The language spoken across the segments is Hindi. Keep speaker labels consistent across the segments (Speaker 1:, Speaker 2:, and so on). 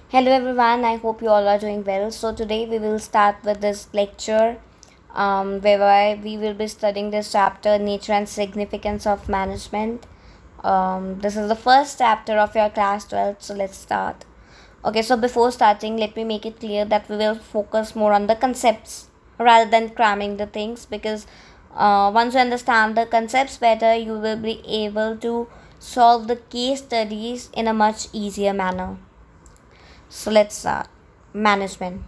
Speaker 1: Hello everyone, I hope you all are doing well. So today we will start with this lecture whereby we will be studying this chapter Nature and Significance of Management. This is the first chapter of your class 12, so let's start. Okay, so before starting, let me make it clear that we will focus more on the concepts rather than cramming the things because once you understand the concepts better, you will be able to solve the case studies in a much easier manner. So let's start. Management.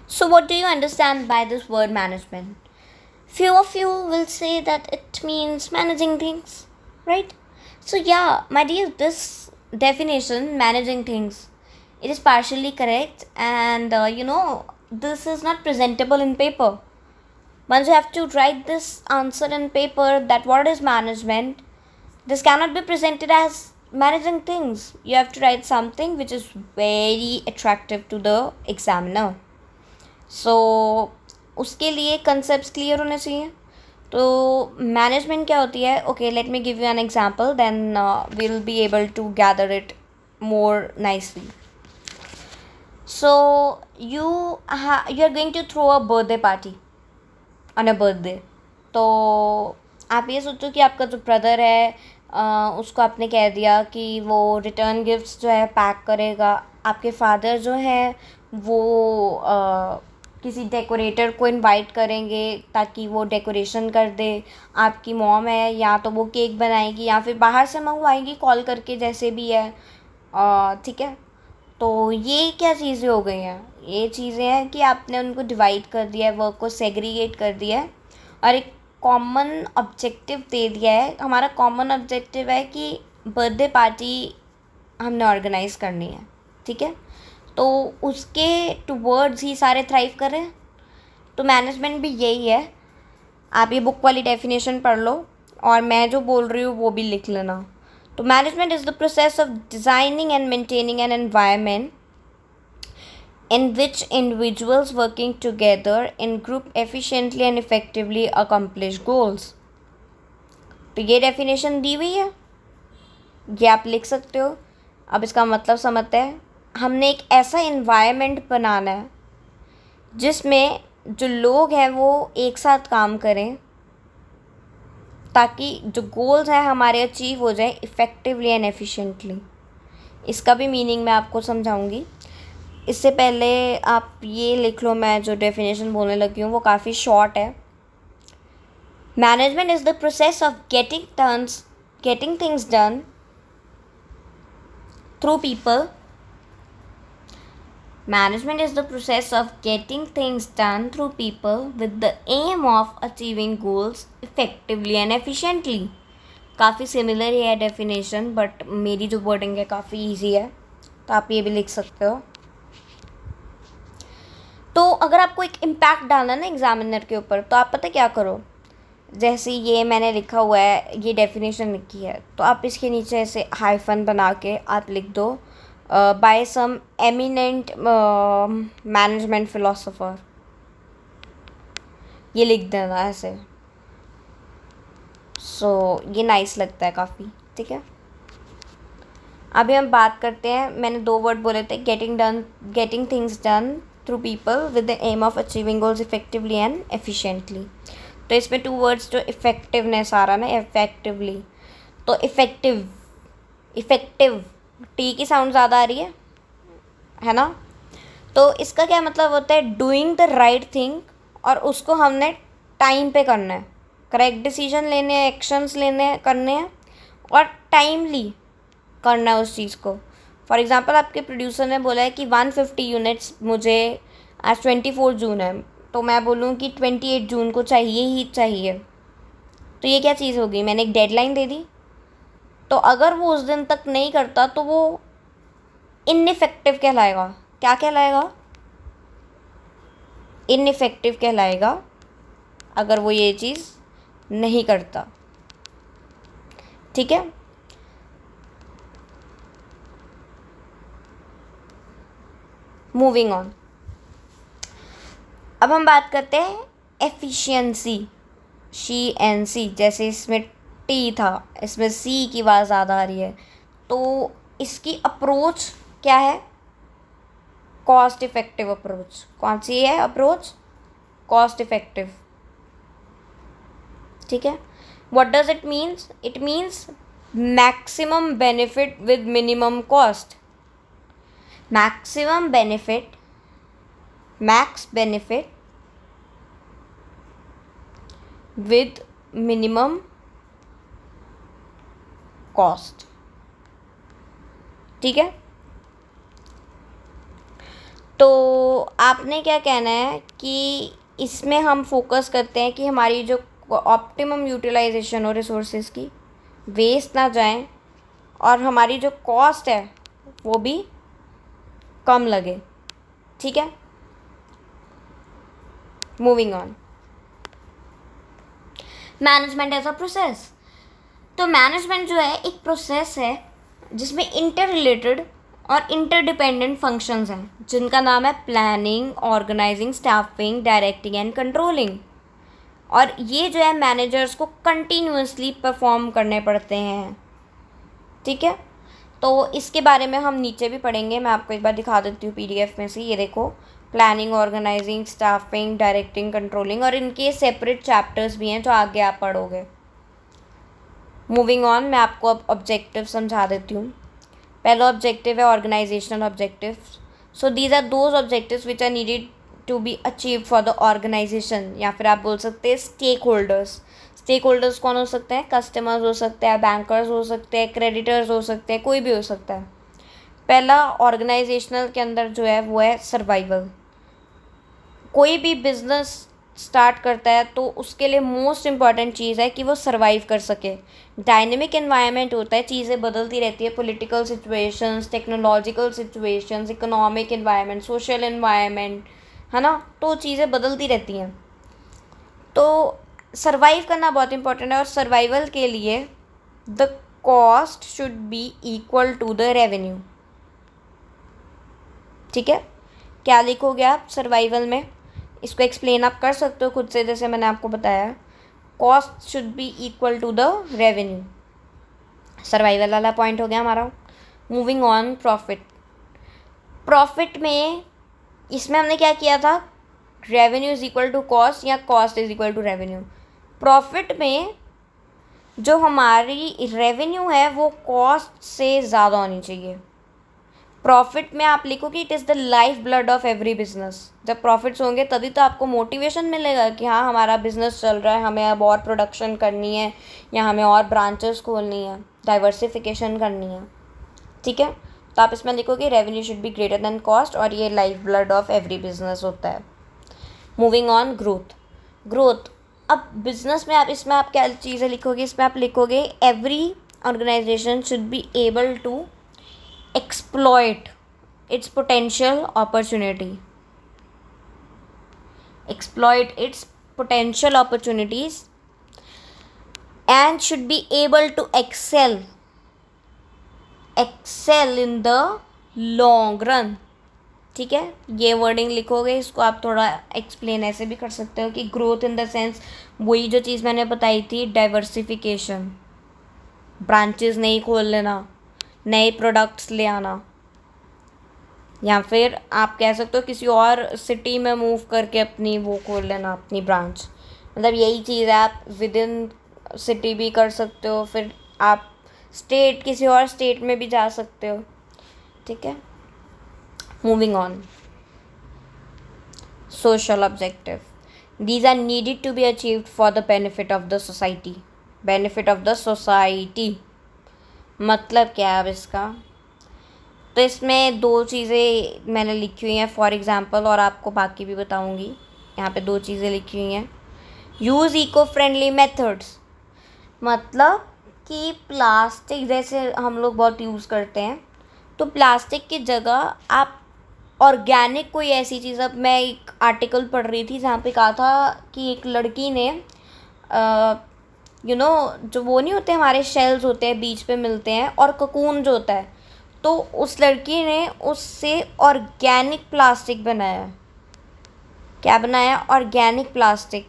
Speaker 1: So, what do you understand by this word management? Few of you will say that it means managing things, right? So, yeah, my dear, this definition, managing things, it is partially correct, and this is not presentable in paper. Once you have to write this answer in paper, that what is management, this cannot be presented as managing things. You have to write something which is very attractive to the examiner. सो उसके लिए कंसेप्ट क्लियर होने चाहिए. तो मैनेजमेंट क्या होती है? Okay, let me give you an example, then will be able to gather it more nicely. So you you are going to throw a birthday party on a birthday. तो आप ये सोचो कि आपका जो ब्रदर है उसको आपने कह दिया कि वो रिटर्न गिफ्ट्स जो है पैक करेगा. आपके फादर जो है वो किसी डेकोरेटर को इनवाइट करेंगे ताकि वो डेकोरेशन कर दे. आपकी मॉम है, या तो वो केक बनाएगी या फिर बाहर से मंगवाएगी कॉल करके, जैसे भी है. ठीक है. तो ये क्या चीज़ें हो गई हैं? ये चीज़ें हैं कि आपने उनको डिवाइड कर दिया है, वर्क को सेग्रीगेट कर दिया है और एक कॉमन ऑब्जेक्टिव दे दिया है. हमारा कॉमन ऑब्जेक्टिव है कि बर्थडे पार्टी हमने ऑर्गेनाइज़ करनी है. ठीक है. तो उसके टूवर्ड्स ही सारे थ्राइव कर रहे हैं. तो मैनेजमेंट भी यही है. आप ये बुक वाली डेफिनेशन पढ़ लो और मैं जो बोल रही हूँ वो भी लिख लेना. तो management is the process of designing and maintaining an environment in which individuals working together in group efficiently and effectively accomplish goals. तो ये डेफिनेशन दी हुई है, ये आप लिख सकते हो. अब इसका मतलब समझते हैं. हमने एक ऐसा इन्वायरमेंट बनाना है जिसमें जो लोग हैं वो एक साथ काम करें ताकि जो गोल्स हैं हमारे अचीव हो जाए इफ़ेक्टिवली एंड एफिशिएंटली. इसका भी मीनिंग मैं आपको समझाऊंगी. इससे पहले आप ये लिख लो, मैं जो डेफिनेशन बोलने लगी हूँ वो काफ़ी शॉर्ट है. Management is the process of getting things done through people. Management is the process of getting things done through people with the aim of achieving goals effectively and efficiently. काफ़ी सिमिलर ही है डेफिनेशन, बट मेरी जो वर्डिंग है काफ़ी इजी है, तो आप ये भी लिख सकते हो. तो अगर आपको एक इम्पैक्ट डालना है ना एग्जामिनर के ऊपर, तो आप पता क्या करो. जैसे ये मैंने लिखा हुआ है, ये डेफिनेशन लिखी है, तो आप इसके नीचे ऐसे हाइफन बना के आप लिख दो बाय सम एमिनेंट मैनेजमेंट फिलोसोफर. ये लिख देना ऐसे. सो ये नाइस लगता है काफ़ी. ठीक है. अभी हम बात करते हैं. मैंने 2 वर्ड बोले थे, getting things done through people with the aim of achieving goals effectively and efficiently. तो इसमें 2 वर्ड्स जो इफेक्टिवनेस आ रहा ना, इफेक्टिवली. तो इफेक्टिव टी की साउंड ज़्यादा आ रही है ना. तो इसका क्या मतलब होता है? डूइंग द राइट थिंग, और उसको हमने टाइम पे करना है. करेक्ट डिसीजन लेने हैं, एक्शंस करने हैं और टाइमली करना है उस चीज़ को. फॉर एग्ज़ाम्पल आपके प्रोड्यूसर ने बोला है कि 150 यूनिट्स मुझे, आज 24 जून है, तो मैं बोलूँ कि 28 जून को चाहिए ही चाहिए. तो ये क्या चीज़ होगी? मैंने एक डेडलाइन दे दी. तो अगर वो उस दिन तक नहीं करता तो वो इनइफेक्टिव कहलाएगा. क्या कहलाएगा? इनइफेक्टिव कहलाएगा अगर वो ये चीज़ नहीं करता. ठीक है. Moving on. अब हम बात करते हैं एफिशिएंसी. CNC, जैसे इसमें टी था, इसमें सी की आवाज़ ज़्यादा आ रही है. तो इसकी अप्रोच क्या है? Cost effective approach. कौन सी है अप्रोच? Cost effective. ठीक है। What does it means? It means maximum benefit with minimum cost. Maximum benefit, max benefit with minimum cost. ठीक है। तो आपने क्या कहना है कि इसमें हम फोकस करते हैं कि हमारी जो ऑप्टिमम यूटिलाइजेशन हो रिसोर्सेज की, वेस्ट ना जाएं, और हमारी जो कॉस्ट है वो भी कम लगे। ठीक है। Moving on, management as a process. तो मैनेजमेंट जो है एक प्रोसेस है जिसमें इंटर रिलेटेड और इंटरडिपेंडेंट फंक्शंस हैं, जिनका नाम है planning, organising, staffing, directing and controlling. और ये जो है मैनेजर्स को कंटिन्यूअसली परफॉर्म करने पड़ते हैं। ठीक है। तो इसके बारे में हम नीचे भी पढ़ेंगे, मैं आपको एक बार दिखा देती हूँ पीडीएफ में से। ये देखो, planning, organising, staffing, directing, controlling, और इनके सेपरेट चैप्टर्स भी हैं जो आगे आप पढ़ोगे। मूविंग ऑन, मैं आपको अब ऑब्जेक्टिव समझा देती हूँ। पहला ऑब्जेक्टिव है organisational objective. So these are those objectives which are needed to be achieve for the organisation, या फिर आप बोल सकते हैं स्टेक होल्डर्स। स्टेक होल्डर्स कौन हो सकते हैं? कस्टमर्स हो सकते हैं, बैंकर्स हो सकते हैं, क्रेडिटर्स हो सकते हैं, कोई भी हो सकता है। पहला ऑर्गेनाइजेशनल के अंदर जो है वो है सर्वाइवल। कोई भी बिजनेस स्टार्ट करता है तो उसके लिए मोस्ट इम्पॉर्टेंट चीज़ है कि वो सर्वाइव कर सके। डायनेमिक एनवायरनमेंट होता है, चीज़ें बदलती रहती है, political situations, technological situations, economic environment, social environment, है ना, तो चीज़ें बदलती रहती हैं। तो सर्वाइव करना बहुत इंपॉर्टेंट है, और सर्वाइवल के लिए the cost should be equal to the revenue. ठीक है। क्या लिखोगे आप सर्वाइवल में? इसको एक्सप्लेन आप कर सकते हो खुद से, जैसे मैंने आपको बताया। Cost should be equal to the revenue. Survival वाला पॉइंट हो गया हमारा। Moving on, profit. प्रॉफिट में इसमें हमने क्या किया था? Revenue is equal to cost, या cost is equal to revenue. Profit में जो हमारी रेवेन्यू है वो कॉस्ट से ज़्यादा होनी चाहिए। प्रॉफिट में आप लिखो कि it is the life blood of every business. जब प्रॉफिट्स होंगे तभी तो आपको मोटिवेशन मिलेगा कि हाँ, हमारा बिजनेस चल रहा है, हमें अब और प्रोडक्शन करनी है, या हमें और ब्रांचेस खोलनी है, डाइवर्सिफिकेशन करनी है। ठीक है। तो आप इसमें लिखोगे revenue should be greater than cost, और ये life blood of every business होता है। Moving on, growth. ग्रोथ, अब बिजनेस में आप इसमें आप क्या चीज़ें लिखोगे? इसमें आप लिखोगे every organisation should be able to exploit its potential opportunity. Exploit its potential opportunities and should be able to excel in the long run. ठीक है। ये वर्डिंग लिखोगे, इसको आप थोड़ा एक्सप्लेन ऐसे भी कर सकते हो कि ग्रोथ इन द सेंस वही जो चीज़ मैंने बताई थी, डाइवर्सिफिकेशन, ब्रांचेस नहीं खोल लेना, नए प्रोडक्ट्स ले आना, या फिर आप कह सकते हो किसी और सिटी में मूव करके अपनी वो खोल लेना, अपनी ब्रांच। मतलब यही चीज़ है, आप विद इन सिटी भी कर सकते हो, फिर आप स्टेट, किसी और स्टेट में भी जा सकते हो। ठीक है। Moving on, social objective. These are needed to be achieved for the benefit of the society. Benefit of the society मतलब क्या है अब इसका? तो इसमें दो चीज़ें मैंने लिखी हुई हैं फॉर एग्ज़ाम्पल, और आपको बाकी भी बताऊंगी। यहाँ पे दो चीज़ें लिखी हुई हैं। यूज़ इको फ्रेंडली मेथड्स, मतलब कि प्लास्टिक जैसे हम लोग बहुत यूज़ करते हैं, तो प्लास्टिक की जगह आप ऑर्गेनिक कोई ऐसी चीज़। अब मैं एक आर्टिकल पढ़ रही थी जहाँ पे कहा था कि एक लड़की ने जो वो नहीं होते हमारे शेल्स होते हैं बीच पे मिलते हैं, और ककून जो होता है, तो उस लड़की ने उससे ऑर्गेनिक प्लास्टिक बनाया। क्या बनाया? ऑर्गेनिक प्लास्टिक,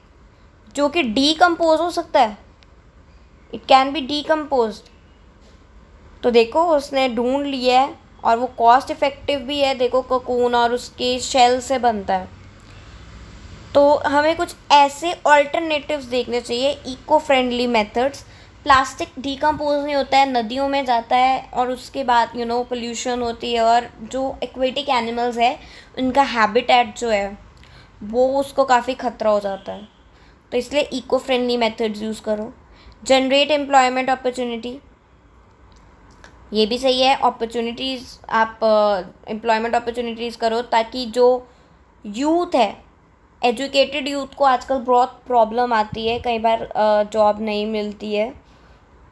Speaker 1: जो कि डीकम्पोज हो सकता है। It can be decomposed. तो देखो उसने ढूंढ लिया है, और वो कॉस्ट इफ़ेक्टिव भी है। देखो कोकून और उसके शेल से बनता है। तो हमें कुछ ऐसे ऑल्टरनेटिव्स देखने चाहिए, eco friendly methods. Plastic decompose नहीं होता है, नदियों में जाता है, और उसके बाद पोल्यूशन होती है, और जो एक्वेटिक एनिमल्स है उनका हैबिटेट जो है वो उसको काफ़ी ख़तरा हो जाता है। तो इसलिए इको फ्रेंडली मेथड्स यूज़ करो। जनरेट एम्प्लॉयमेंट अपॉर्चुनिटी, ये भी सही है। अपॉर्चुनिटीज़, आप एम्प्लॉयमेंट अपॉर्चुनिटीज़ करो, ताकि जो यूथ है, एजुकेटेड यूथ को आजकल बहुत प्रॉब्लम आती है, कई बार जॉब नहीं मिलती है।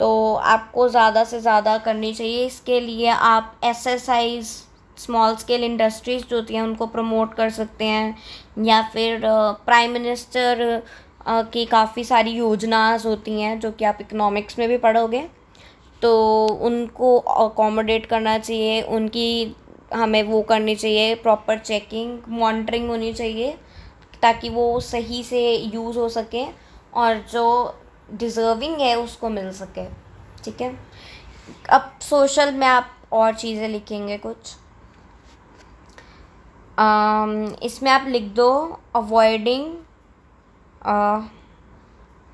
Speaker 1: तो आपको ज़्यादा से ज़्यादा करनी चाहिए। इसके लिए आप एसएसआईज, स्मॉल स्केल इंडस्ट्रीज जो होती हैं उनको प्रमोट कर सकते हैं, या फिर प्राइम मिनिस्टर की काफ़ी सारी योजनास होती हैं जो कि आप इकोनॉमिक्स में भी पढ़ोगे, तो उनको अकोमोडेट करना चाहिए। उनकी हमें वो करनी चाहिए, प्रॉपर चेकिंग मॉनिटरिंग होनी चाहिए, ताकि वो सही से यूज़ हो सके और जो डिज़र्विंग है उसको मिल सके। ठीक है। अब सोशल में आप और चीज़ें लिखेंगे कुछ। इसमें आप लिख दो अवॉइडिंग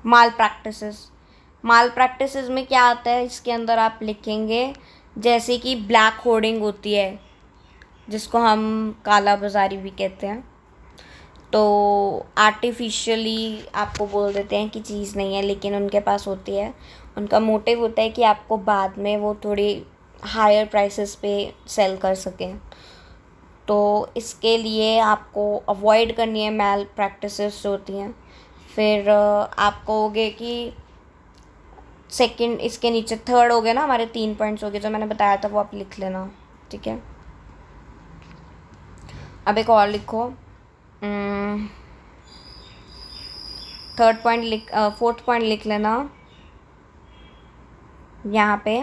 Speaker 1: माल प्रैक्टिसेस। माल प्रैक्टिसेस में क्या आता है, इसके अंदर आप लिखेंगे जैसे कि ब्लैक होर्डिंग होती है, जिसको हम काला बाज़ारी भी कहते हैं। तो आर्टिफिशियली आपको बोल देते हैं कि चीज़ नहीं है, लेकिन उनके पास होती है। उनका मोटिव होता है कि आपको बाद में वो थोड़ी हायर प्राइसेस पे सेल कर सकें। तो इसके लिए आपको अवॉइड करनी है मैल प्रैक्टिसेस जो होती हैं। फिर आप कहोगे कि सेकंड, इसके नीचे थर्ड हो गया ना, हमारे 3 पॉइंट्स हो गए जो मैंने बताया था, वो आप लिख लेना। ठीक है। अब एक और लिखो। थर्ड पॉइंट लिख, फोर्थ पॉइंट लिख लेना यहाँ पे।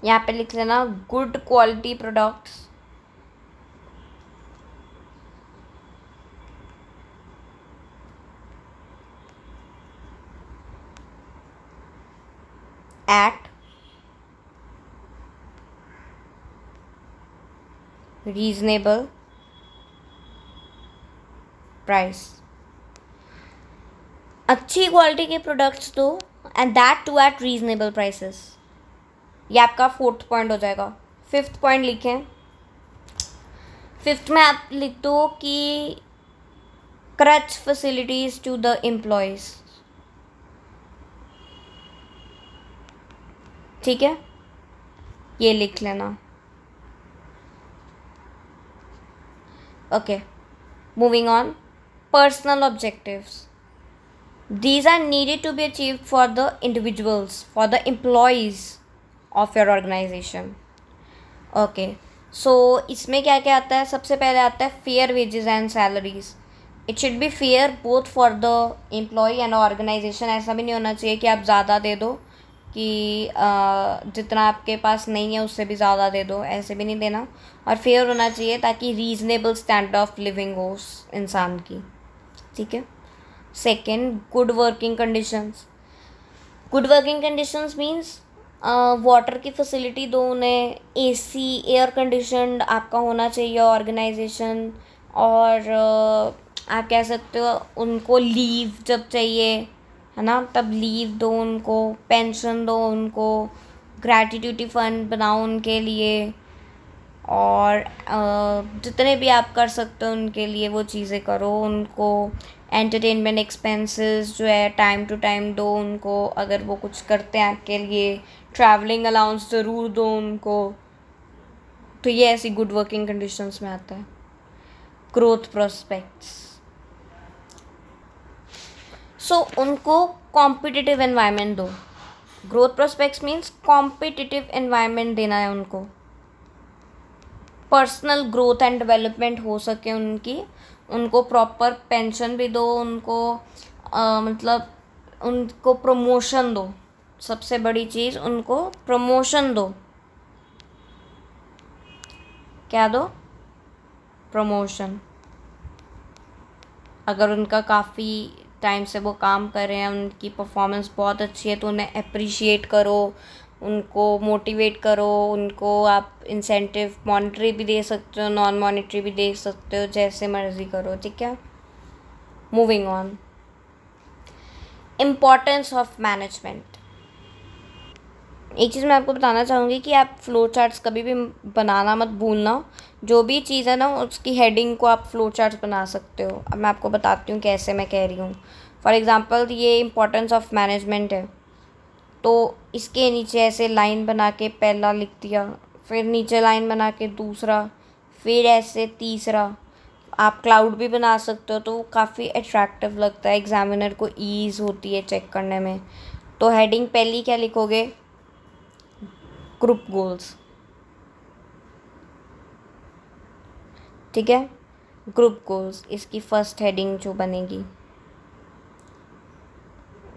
Speaker 1: यहाँ पे लिख लेना good quality products at reasonable price. अच्छी क्वालिटी के प्रोडक्ट्स दो, and that too at reasonable prices. ये आपका फोर्थ पॉइंट हो जाएगा। फिफ्थ पॉइंट लिखें। फिफ्थ में आप लिख दो कि creche facilities to the employees. ठीक है, ये लिख लेना। Okay, moving on. Personal objectives, these are needed to be achieved for the individuals, for the employees of your organization. Okay, so इसमें क्या क्या आता है? सबसे पहले आता है fair wages and salaries. It should be fair both for the employ and organization. ऐसा भी नहीं होना चाहिए कि आप ज़्यादा दे दो, कि जितना आपके पास नहीं है उससे भी ज़्यादा दे दो, ऐसे भी नहीं देना। और फेयर होना चाहिए ताकि रीजनेबल स्टैंडर्ड ऑफ लिविंग हो उस इंसान की। ठीक है। Second, good working conditions. Good working conditions means water की फैसिलिटी दो उन्हें, एसी, एयर कंडीशनड आपका होना चाहिए ऑर्गेनाइजेशन। और आप कह सकते हो उनको लीव जब चाहिए, है ना, तब लीव दो उनको, पेंशन दो उनको, ग्रैटिट्यूड फंड बनाओ उनके लिए, और जितने भी आप कर सकते हो उनके लिए वो चीज़ें करो। उनको एंटरटेनमेंट एक्सपेंसेस जो है टाइम टू टाइम दो उनको, अगर वो कुछ करते हैं आपके लिए। ट्रैवलिंग अलाउंस ज़रूर दो उनको। तो ये ऐसी गुड वर्किंग कंडीशंस में आता है। ग्रोथ प्रोस्पेक्ट्स, सो उनको कॉम्पिटिटिव एनवायरनमेंट दो। Growth prospects means competitive environment देना है उनको। पर्सनल ग्रोथ एंड डेवलपमेंट हो सके उनकी, उनको प्रॉपर पेंशन भी दो उनको, मतलब उनको प्रमोशन दो। सबसे बड़ी चीज़, उनको प्रमोशन दो। क्या दो? प्रमोशन। अगर उनका काफ़ी टाइम से वो काम कर रहे हैं, उनकी परफॉर्मेंस बहुत अच्छी है, तो उन्हें अप्रिशिएट करो, उनको मोटिवेट करो, उनको आप इंसेंटिव मॉनेटरी भी दे सकते हो, नॉन मॉनेटरी भी दे सकते हो, जैसे मर्जी करो, ठीक है। Moving on, importance of management. एक चीज़ मैं आपको बताना चाहूँगी कि आप फ्लो चार्ट्स कभी भी बनाना मत भूलना। जो भी चीज़ है ना, उसकी हेडिंग को आप फ्लो चार्ट्स बना सकते हो। अब मैं आपको बताती हूँ कैसे मैं कह रही हूँ। फॉर एग्ज़ाम्पल, ये इम्पोर्टेंस ऑफ मैनेजमेंट है, तो इसके नीचे ऐसे लाइन बना के पहला लिख दिया, फिर नीचे लाइन बना के दूसरा, फिर ऐसे तीसरा। आप क्लाउड भी बना सकते हो, तो वो काफ़ी अट्रैक्टिव लगता है, एग्जामिनर को ईज़ होती है चेक करने में। तो हेडिंग पहली क्या लिखोगे? ग्रुप गोल्स, ठीक है। ग्रुप गोल्स, इसकी फर्स्ट हेडिंग जो बनेगी,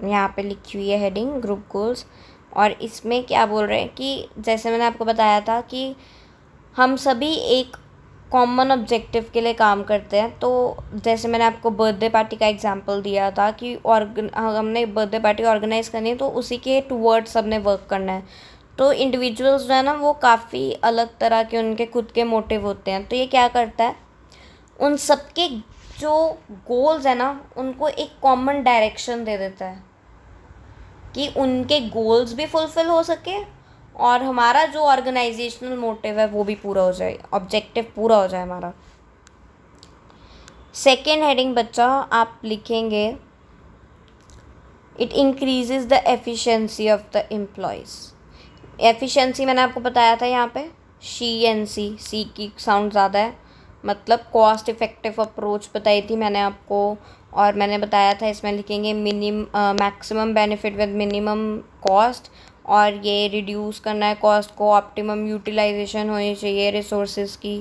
Speaker 1: यहाँ पे लिखी हुई है हेडिंग ग्रुप गोल्स। और इसमें क्या बोल रहे हैं कि जैसे मैंने आपको बताया था कि हम सभी एक कॉमन ऑब्जेक्टिव के लिए काम करते हैं। तो जैसे मैंने आपको बर्थडे पार्टी का एग्जांपल दिया था कि हमने बर्थडे पार्टी ऑर्गेनाइज़ करनी है, तो उसी के टूवर्ड्स सबने वर्क करना है। तो इंडिविजुअल्स जो है ना, वो काफ़ी अलग तरह के उनके खुद के मोटिव होते हैं। तो ये क्या करता है, उन सबके जो गोल्स है ना, उनको एक कॉमन डायरेक्शन दे देता है कि उनके गोल्स भी फुलफ़िल हो सके और हमारा जो ऑर्गेनाइजेशनल मोटिव है वो भी पूरा हो जाए, ऑब्जेक्टिव पूरा हो जाए हमारा। सेकेंड हेडिंग बच्चा आप लिखेंगे, it increases the efficiency of the employees. Efficiency मैंने आपको बताया था यहाँ पे, सी की साउंड ज़्यादा है, मतलब कॉस्ट इफ़ेक्टिव अप्रोच बताई थी मैंने आपको। और मैंने बताया था इसमें लिखेंगे maximum benefit with minimum cost, और ये रिड्यूस करना है कॉस्ट को, ऑप्टिमम यूटिलाइजेशन होनी चाहिए रिसोर्सेज की,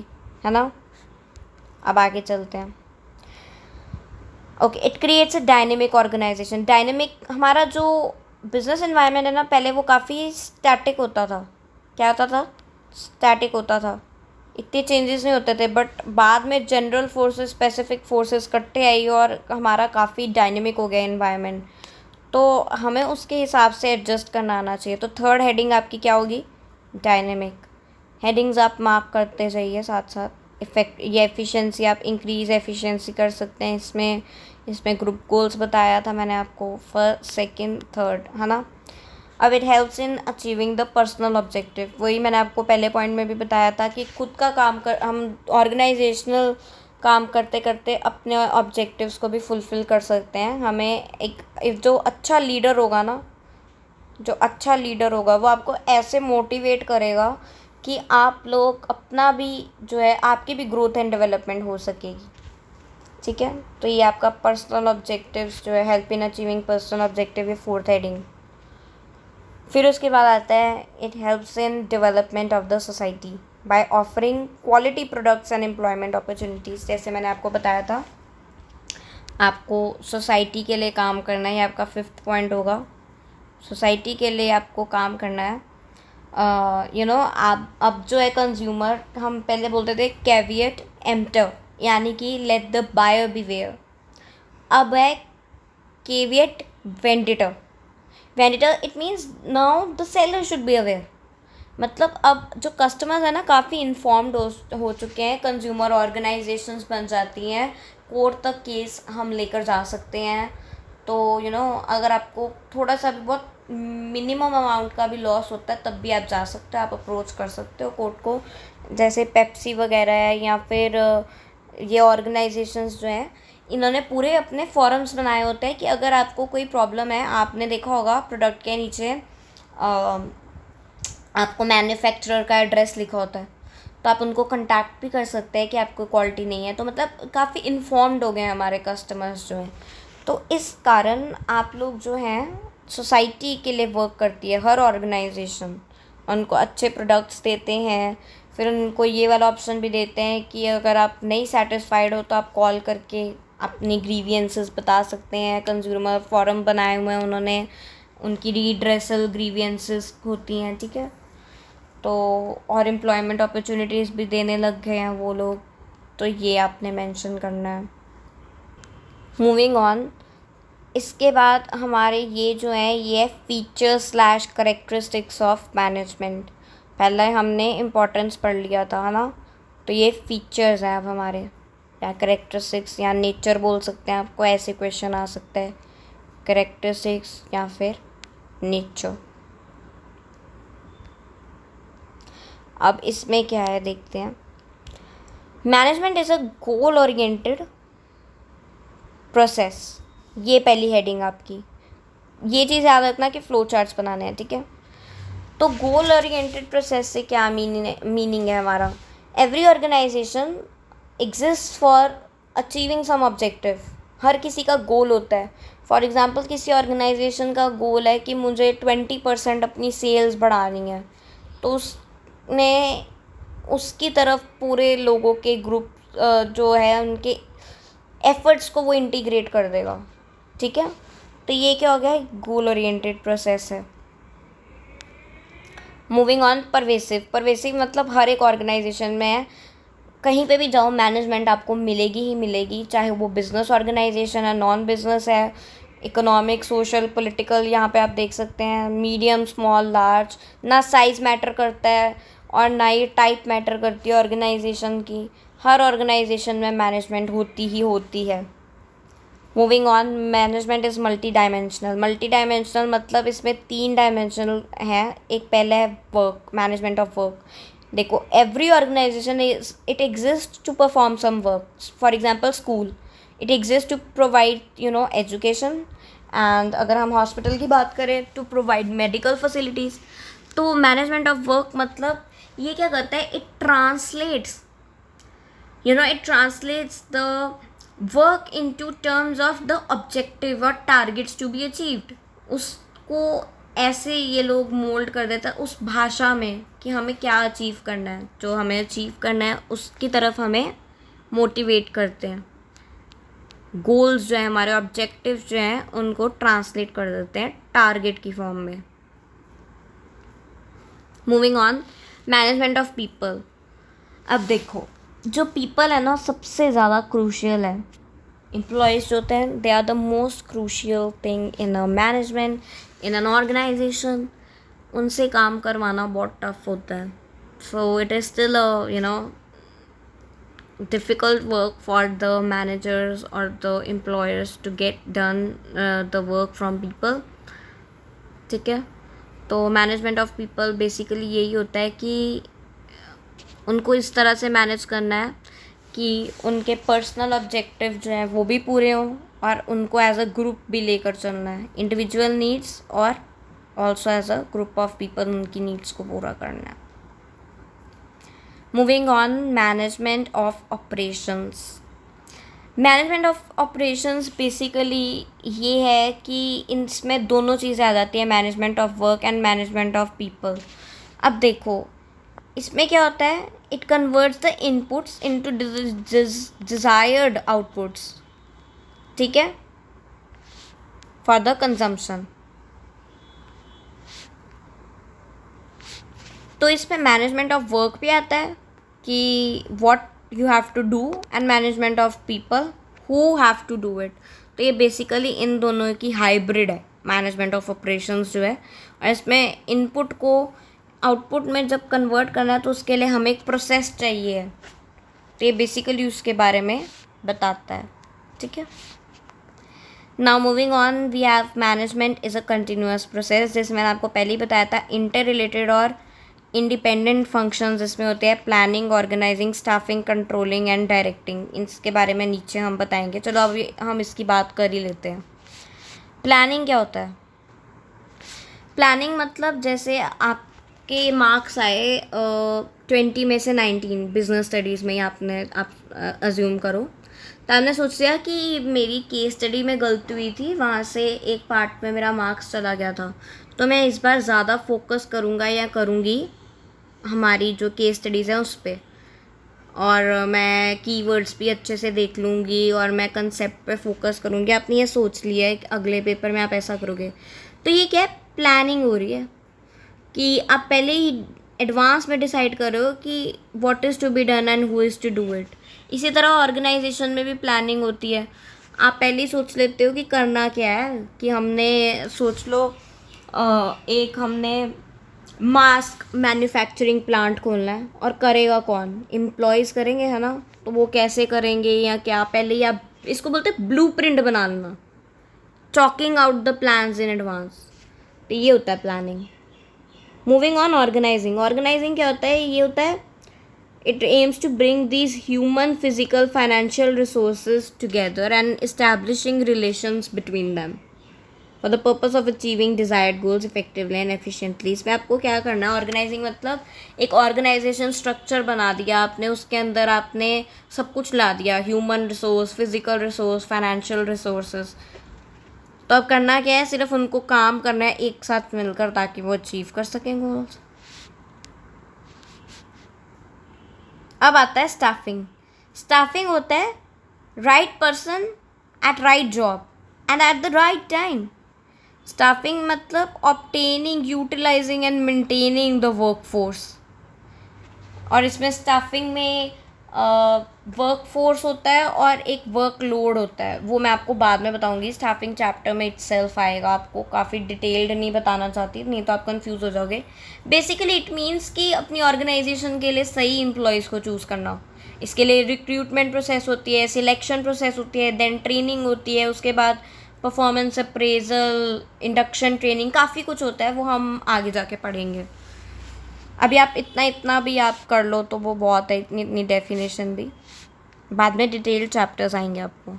Speaker 1: है ना। अब आगे चलते हैं। Okay, it creates a dynamic organisation. Dynamic, हमारा जो बिजनेस एनवायरनमेंट है ना, पहले वो काफ़ी स्टैटिक होता था। क्या होता था? स्टैटिक होता था, इतने चेंजेस नहीं होते थे। बट बाद में जनरल फोर्सेस, स्पेसिफिक फोर्सेस इकट्ठे आई और हमारा काफ़ी डायनेमिक हो गया एनवायरनमेंट। तो हमें उसके हिसाब से एडजस्ट करना आना चाहिए। तो थर्ड हेडिंग आपकी क्या होगी? डायनेमिक। हेडिंग्स आप मार्क करते जाइए साथ साथ। इफेक्ट, ये एफिशिएंसी, आप इंक्रीज एफिशिएंसी कर सकते हैं इसमें। इसमें ग्रुप गोल्स बताया था मैंने आपको, फर्स्ट सेकंड थर्ड, है ना। अब it helps in achieving the personal objective. वही मैंने आपको पहले पॉइंट में भी बताया था कि खुद का काम कर, हम ऑर्गेनाइजेशनल काम करते करते अपने ऑब्जेक्टिव्स को भी फुलफ़िल कर सकते हैं। हमें एक जो अच्छा लीडर होगा ना, जो अच्छा लीडर होगा वो आपको ऐसे मोटिवेट करेगा कि आप लोग अपना भी जो है, आपकी भी ग्रोथ एंड डेवलपमेंट हो सकेगी, ठीक है। तो ये आपका पर्सनल ऑब्जेक्टिव्स जो है, help in achieving personal objective, ये फोर्थ हेडिंग। फिर उसके बाद आता है, it helps in development of the society by offering quality products and employment opportunities. जैसे मैंने आपको बताया था, आपको सोसाइटी के लिए काम करना है, ये आपका फिफ्थ पॉइंट होगा। सोसाइटी के लिए आपको काम करना है। आप अब जो है कंज्यूमर, हम पहले बोलते थे कैविएट एम्प्टर, यानी कि लेट द बायर बिवेयर। अब है caveat venditor. Venditor, it means now the seller should be aware. मतलब अब जो कस्टमर्स हैं ना, काफ़ी इन्फॉर्म्ड हो चुके हैं, कंज्यूमर ऑर्गेनाइजेशंस बन जाती हैं, कोर्ट तक केस हम लेकर जा सकते हैं। तो अगर आपको थोड़ा सा भी, बहुत मिनिमम अमाउंट का भी लॉस होता है, तब भी आप जा सकते हो, आप अप्रोच कर सकते हो कोर्ट को। जैसे पेप्सी वगैरह है, या फिर ये ऑर्गेनाइजेशंस जो हैं, इन्होंने पूरे अपने फॉरम्स बनाए होते हैं कि अगर आपको कोई प्रॉब्लम है, आपने देखा होगा प्रोडक्ट के नीचे आपको मैन्युफैक्चरर का एड्रेस लिखा होता है, तो आप उनको कांटेक्ट भी कर सकते हैं कि आपको क्वालिटी नहीं है। तो मतलब काफ़ी इन्फॉर्म्ड हो गए हैं हमारे कस्टमर्स जो हैं। तो इस कारण आप लोग जो हैं, सोसाइटी के लिए वर्क करती है हर ऑर्गेनाइजेशन, उनको अच्छे प्रोडक्ट्स देते हैं। फिर उनको ये वाला ऑप्शन भी देते हैं कि अगर आप नहीं सेटिस्फाइड हो तो आप कॉल करके अपनी ग्रीवियंसेस बता सकते हैं। कंज्यूमर फोरम बनाए हुए हैं उन्होंने, उनकी रीड्रेसल ग्रीवियंसेस होती हैं, ठीक है। तो और एम्प्लॉयमेंट अपॉर्चुनिटीज़ भी देने लग गए हैं वो लोग, तो ये आपने मेंशन करना है। मूविंग ऑन, इसके बाद हमारे ये जो है ये features slash characteristics of management. पहले हमने इम्पोर्टेंस पढ़ लिया था, है ना। तो ये फीचर्स हैं अब हमारे, या करेक्टरिस्टिक्स या नेचर बोल सकते हैं, आपको ऐसे क्वेश्चन आ सकता है, करेक्टरिस्टिक्स या फिर नेचर। अब इसमें क्या है देखते हैं। Management is a goal oriented process, ये पहली हेडिंग आपकी। ये चीज़ याद रखना कि फ्लो चार्ट्स बनाने हैं, ठीक है। तो गोल ओरिएंटेड प्रोसेस से क्या मीनिंग है हमारा। Every organization exist for achieving some objective. हर किसी का गोल होता है। फॉर एग्ज़ाम्पल किसी ऑर्गेनाइजेशन का गोल है कि मुझे 20% अपनी सेल्स बढ़ानी है, तो उसने उसकी तरफ पूरे लोगों के ग्रुप जो है उनके एफर्ट्स को वो इंटीग्रेट कर देगा, ठीक है। तो ये क्या हो गया, गोल ओरिएंटेड प्रोसेस है। मूविंग ऑन, परवेसिव मतलब हर एक ऑर्गेनाइजेशन में है, कहीं पे भी जाओ मैनेजमेंट आपको मिलेगी ही मिलेगी, चाहे वो बिजनेस ऑर्गेनाइजेशन है, नॉन बिजनेस है, इकोनॉमिक, सोशल, पॉलिटिकल। यहाँ पे आप देख सकते हैं मीडियम, स्मॉल, लार्ज। ना साइज़ मैटर करता है और ना ही टाइप मैटर करती है ऑर्गेनाइजेशन की। हर ऑर्गेनाइजेशन में मैनेजमेंट होती ही होती है। Moving on, management is multidimensional मतलब इसमें 3 डायमेंशनल हैं। एक पहला है वर्क, मैनेजमेंट ऑफ वर्क। देखो, every organisation it exist to perform some work. For example school, it exist to provide education. And अगर हम हॉस्पिटल की बात करें, टू प्रोवाइड मेडिकल फैसिलिटीज़। तो मैनेजमेंट ऑफ वर्क मतलब ये क्या करता है, it translates the work into terms of the objective और टारगेट्स टू बी अचीव्ड। उसको ऐसे ये लोग मोल्ड कर देता है उस भाषा में कि हमें क्या अचीव करना है, जो हमें अचीव करना है उसकी तरफ हमें मोटिवेट करते हैं। गोल्स जो हैं हमारे, ऑब्जेक्टिव जो हैं उनको ट्रांसलेट कर देते हैं टारगेट की फॉर्म में। Moving on, management of people. अब देखो, जो पीपल है ना सबसे ज़्यादा क्रूशियल है। एम्प्लॉयज़ जो होते हैं, they are the most crucial thing in a management, in an organisation. उनसे काम करवाना बहुत टफ होता है। So it is still difficult work for the managers or the employers to get done the work from people, ठीक है। तो मैनेजमेंट ऑफ पीपल बेसिकली यही होता है कि उनको इस तरह से मैनेज करना है कि उनके पर्सनल ऑब्जेक्टिव जो हैं वो भी पूरे हों और उनको एज अ ग्रुप भी लेकर चलना है, इंडिविजुअल नीड्स और also as a group of people उनकी नीड्स को पूरा करना है। Moving on, management of operations. Management of operations basically ये है कि इसमें दोनों चीज़ें आ जाती हैं, management of work and management of people. अब देखो, इसमें क्या होता है, it converts the inputs into desired outputs, ठीक है, फॉर द कंजम्पशन। तो इसमें मैनेजमेंट ऑफ वर्क भी आता है कि what you have to do, and management of people who have to do it. तो ये बेसिकली इन दोनों की हाइब्रिड है मैनेजमेंट ऑफ ऑपरेशंस जो है। और इसमें इनपुट को आउटपुट में जब कन्वर्ट करना है तो उसके लिए हमें एक प्रोसेस चाहिए है। तो ये बेसिकली उसके बारे में बताता है, ठीक है। Now moving on, we have management is a continuous process, जिसमें मैंने आपको पहले ही बताया था इंटर रिलेटेड और इंडिपेंडेंट फंक्शंस इसमें होते हैं, planning, organising, staffing, controlling and directing. इसके बारे में नीचे हम बताएंगे। चलो अभी हम इसकी बात कर ही लेते हैं। प्लानिंग क्या होता है। प्लानिंग मतलब जैसे आपके मार्क्स आए 20 में से 19 बिजनेस स्टडीज़ में ही आप अज्यूम करो, तो आपने सोच लिया कि मेरी केस स्टडी में गलती हुई थी, वहाँ से एक पार्ट में मेरा मार्क्स चला गया था, तो मैं इस बार ज़्यादा फोकस करूँगा या करूँगी हमारी जो केस स्टडीज़ हैं उस पर, और मैं कीवर्ड्स भी अच्छे से देख लूँगी और मैं कंसेप्ट पे फोकस करूँगी। आपने ये सोच लिया है कि अगले पेपर में आप ऐसा करोगे। तो ये क्या है, प्लानिंग हो रही है कि आप पहले ही एडवांस में डिसाइड करो कि what is to be done and who is to do it. इसी तरह ऑर्गेनाइजेशन में भी प्लानिंग होती है। आप पहले ही सोच लेते हो कि करना क्या है, कि हमने सोच लो एक हमने मास्क मैन्युफैक्चरिंग प्लांट खोलना है, और करेगा कौन? एम्प्लॉयज़ करेंगे, है ना? तो वो कैसे करेंगे या क्या, पहले ही आप इसको बोलते हैं ब्लूप्रिंट बना लेना, chalking out the plans in advance. तो ये होता है planning. Moving on, organising. Organising क्या होता है? ये होता है it aims to bring these human, physical, financial resources together and establishing relations between them for the purpose of achieving desired goals effectively and efficiently। इसमें आपको क्या करना है? ऑर्गेनाइजिंग मतलब एक ऑर्गेनाइजेशन स्ट्रक्चर बना दिया आपने, उसके अंदर आपने सब कुछ ला दिया, human resource, physical resource, financial resources. तो अब करना क्या है? सिर्फ उनको काम करना है एक साथ मिलकर, ताकि वो अचीव कर सकें गोल्स। अब आता है स्टाफिंग। स्टाफिंग होता है right person at right job and at the right time. Staffing मतलब obtaining, utilizing and maintaining the workforce. और इसमें स्टाफिंग में वर्क फोर्स होता है और एक वर्क लोड होता है, वो मैं आपको बाद में बताऊंगी। स्टाफिंग चैप्टर में इटसेल्फ आएगा, आपको काफ़ी डिटेल्ड नहीं बताना चाहती, नहीं तो आप कंफ्यूज हो जाओगे। बेसिकली इट मीन्स कि अपनी ऑर्गेनाइजेशन के लिए सही एम्प्लॉयज़ को चूज़ करना। इसके लिए रिक्रूटमेंट प्रोसेस होती है, सिलेक्शन प्रोसेस होती है, देन ट्रेनिंग होती है, उसके बाद परफॉर्मेंस अप्रेजल, इंडक्शन ट्रेनिंग, काफ़ी कुछ होता है, वो हम आगे जाके पढ़ेंगे। अभी आप इतना इतना भी आप कर लो तो वो बहुत है, इतनी इतनी डेफिनेशन भी, बाद में डिटेल चैप्टर्स आएंगे आपको।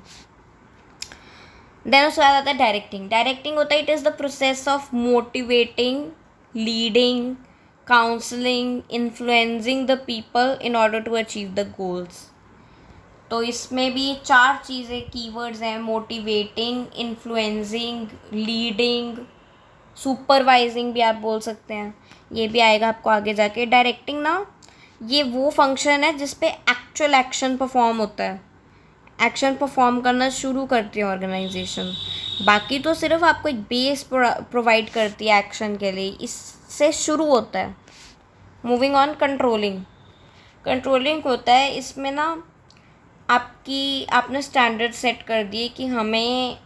Speaker 1: देन उसके बाद आता है डायरेक्टिंग। डायरेक्टिंग होता है it is the process of motivating, leading, counselling, influencing the people in order to achieve the goals. तो इसमें भी 4 चीज़ें कीवर्ड्स हैं: मोटिवेटिंग, इन्फ्लुएंसिंग, लीडिंग, सुपरवाइजिंग भी आप बोल सकते हैं। ये भी आएगा आपको आगे जाके। डायरेक्टिंग ना, ये वो फंक्शन है जिस पे एक्चुअल एक्शन परफॉर्म होता है, एक्शन परफॉर्म करना शुरू करती है ऑर्गेनाइजेशन। बाकी तो सिर्फ आपको एक बेस प्रोवाइड करती है एक्शन के लिए, इससे शुरू होता है। Moving on, controlling. कंट्रोलिंग होता है इसमें ना आपने स्टैंडर्ड सेट कर दिए कि हमें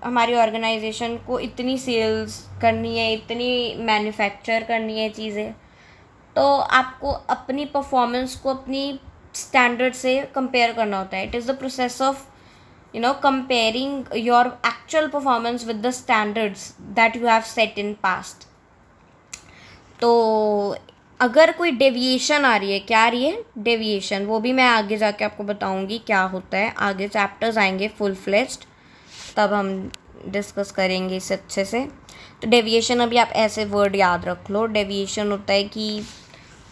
Speaker 1: हमारी ऑर्गेनाइजेशन को इतनी सेल्स करनी है, इतनी मैन्युफैक्चर करनी है चीज़ें, तो आपको अपनी परफॉर्मेंस को अपनी स्टैंडर्ड से कंपेयर करना होता है। It is the process of comparing your actual performance with the standards that you have set in past. तो अगर कोई डेविएशन आ रही है, क्या आ रही है? डेविएशन, वो भी मैं आगे जाके आपको बताऊंगी क्या होता है। आगे चैप्टर्स आएंगे फुल फ्लेज्ड, तब हम डिस्कस करेंगे इसे अच्छे से। तो डेविएशन, अभी आप ऐसे वर्ड याद रख लो। डेविएशन होता है कि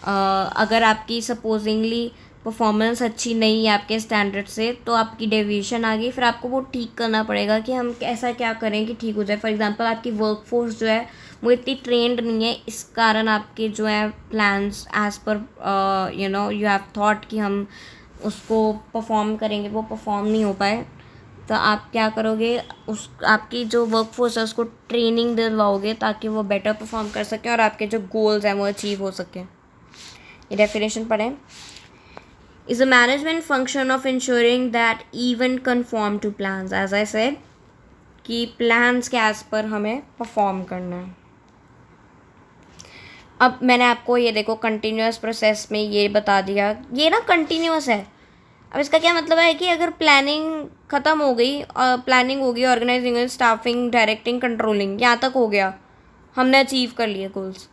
Speaker 1: अगर आपकी सपोजिंगली परफॉर्मेंस अच्छी नहीं है आपके स्टैंडर्ड से, तो आपकी डेविएशन आ गई, फिर आपको वो ठीक करना पड़ेगा कि हम ऐसा क्या करें कि ठीक हो जाए। फॉर एग्जांपल आपकी वर्क फोर्स जो है वो इतनी ट्रेंड नहीं है, इस कारण आपके जो है plans as per you have thought कि हम उसको परफॉर्म करेंगे, वो परफॉर्म नहीं हो पाए, तो आप क्या करोगे? उस आपकी जो वर्क फोर्स है उसको ट्रेनिंग दिलवाओगे ताकि वो बेटर परफॉर्म कर सकें और आपके जो गोल्स हैं वो अचीव हो सकें। ये डेफिनेशन पढ़ें। is a management function of ensuring that event conform to plans, as I said कि plans के as पर हमें perform करना है। अब मैंने आपको ये देखो कंटिन्यूस प्रोसेस में ये बता दिया, ये ना कंटिन्यूस है। अब इसका क्या मतलब है कि अगर प्लानिंग ख़त्म हो गई, प्लानिंग हो गई, ऑर्गेनाइजिंग, स्टाफिंग, डायरेक्टिंग, कंट्रोलिंग, यहाँ तक हो गया, हमने अचीव कर लिए गोल्स,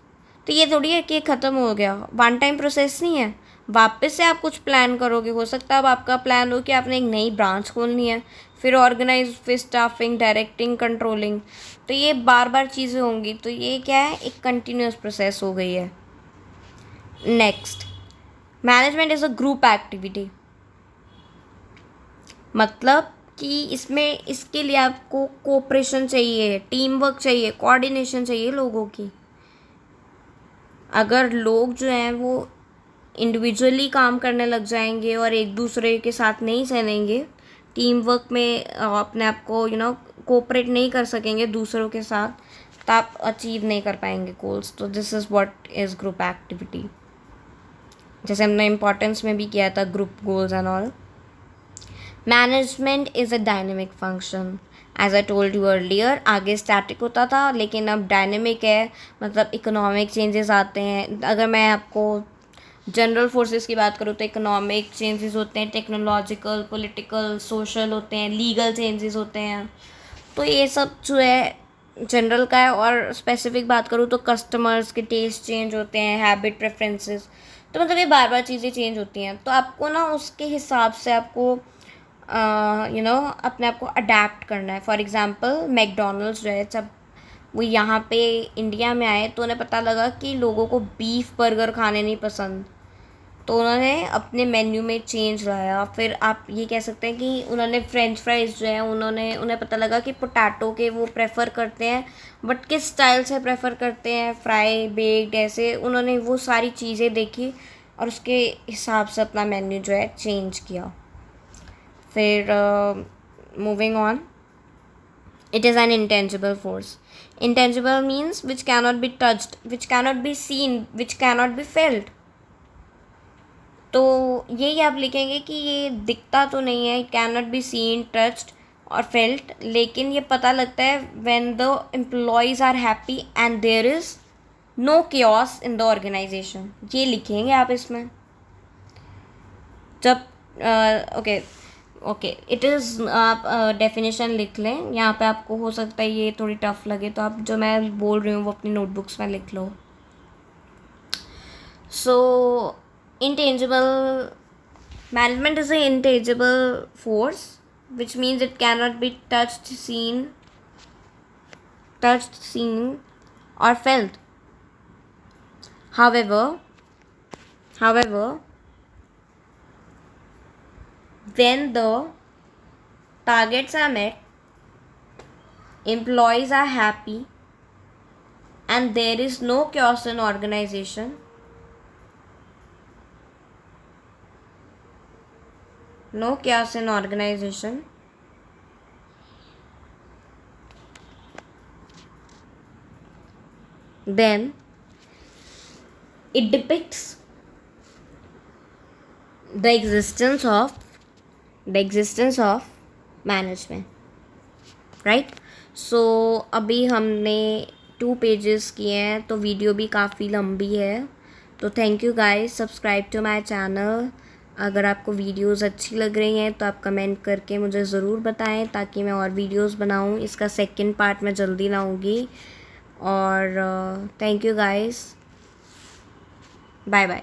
Speaker 1: तो ये थोड़ी है कि ख़त्म हो गया। वन टाइम प्रोसेस नहीं है, वापस से आप कुछ प्लान करोगे। हो सकता है अब आपका प्लान हो कि आपने एक नई ब्रांच खोलनी है, फिर ऑर्गेनाइज, फिर स्टाफिंग, डायरेक्टिंग, कंट्रोलिंग, तो ये बार बार चीज़ें होंगी। तो ये क्या है? एक कंटिन्यूस प्रोसेस हो गई है। Next, management is a group activity. मतलब कि इसमें इसके लिए आपको कोऑपरेशन चाहिए, टीम वर्क चाहिए, कोऑर्डिनेशन चाहिए लोगों की। अगर लोग जो हैं वो इंडिविजुअली काम करने लग जाएंगे और एक दूसरे के साथ नहीं चलेंगे, टीम वर्क में अपने आप को कोऑपरेट नहीं कर सकेंगे दूसरों के साथ, तो आप अचीव नहीं कर पाएंगे गोल्स। तो this is what is group activity, जैसे हमने इम्पोर्टेंस में भी किया था group goals and all. Management is a dynamic function, as I told you earlier. आगे स्टैटिक होता था लेकिन अब डायनेमिक है, मतलब इकोनॉमिक चेंजेस आते हैं. अगर मैं आपको जनरल फोर्सेस की बात करूँ तो इकोनॉमिक चेंजेस होते हैं, टेक्नोलॉजिकल, पॉलिटिकल, सोशल होते हैं, लीगल चेंजेस होते हैं. तो ये सब जो है जनरल का है. और स्पेसिफिक बात करूँ तो कस्टमर्स के टेस्ट चेंज होते हैं, हैबिट, प्रेफरेंसेस. तो मतलब ये बार बार चीज़ें चेंज होती हैं, तो आपको ना उसके हिसाब से आपको अपने आप को अडेप्ट करना है. फॉर एग्ज़ाम्पल मैकडोनल्ड्स जो है, जब वो यहाँ पे इंडिया में आए तो उन्हें पता लगा कि लोगों को बीफ बर्गर खाने नहीं पसंद, तो उन्होंने अपने मेन्यू में चेंज लाया. फिर आप ये कह सकते हैं कि उन्होंने फ्रेंच फ्राइज़ जो है, उन्हें पता लगा कि पोटैटो के वो प्रेफर करते हैं, बट किस स्टाइल से प्रेफर करते हैं, फ्राई, बेक्ड, ऐसे. उन्होंने वो सारी चीज़ें देखी और उसके हिसाब से अपना मेन्यू जो है चेंज किया. फिर moving on, it is an intangible force. Intangible means which cannot be touched, which cannot be seen, which cannot be felt. तो यही आप लिखेंगे कि ये दिखता तो नहीं है, cannot be seen, touched और felt, लेकिन ये पता लगता है when the employees are happy and there is no chaos in the organization. ये लिखेंगे आप इसमें. जब ओके इट इज़, आप डेफिनेशन लिख लें. यहाँ पे आपको हो सकता है ये थोड़ी टफ लगे, तो आप जो मैं बोल रही हूँ वो अपनी नोटबुक्स में लिख लो. सो intangible management is an intangible force, which means it cannot be seen or felt. However, when the targets are met, employees are happy, and there is no chaos in organization, then it depicts the existence of management, right? So अभी हमने 2 pages किए हैं, तो वीडियो भी काफ़ी लंबी है. तो thank you guys, subscribe to my channel. अगर आपको वीडियोस अच्छी लग रही हैं तो आप कमेंट करके मुझे ज़रूर बताएं, ताकि मैं और वीडियोस बनाऊं. इसका सेकंड पार्ट मैं जल्दी लाऊंगी. और thank you guys, bye bye.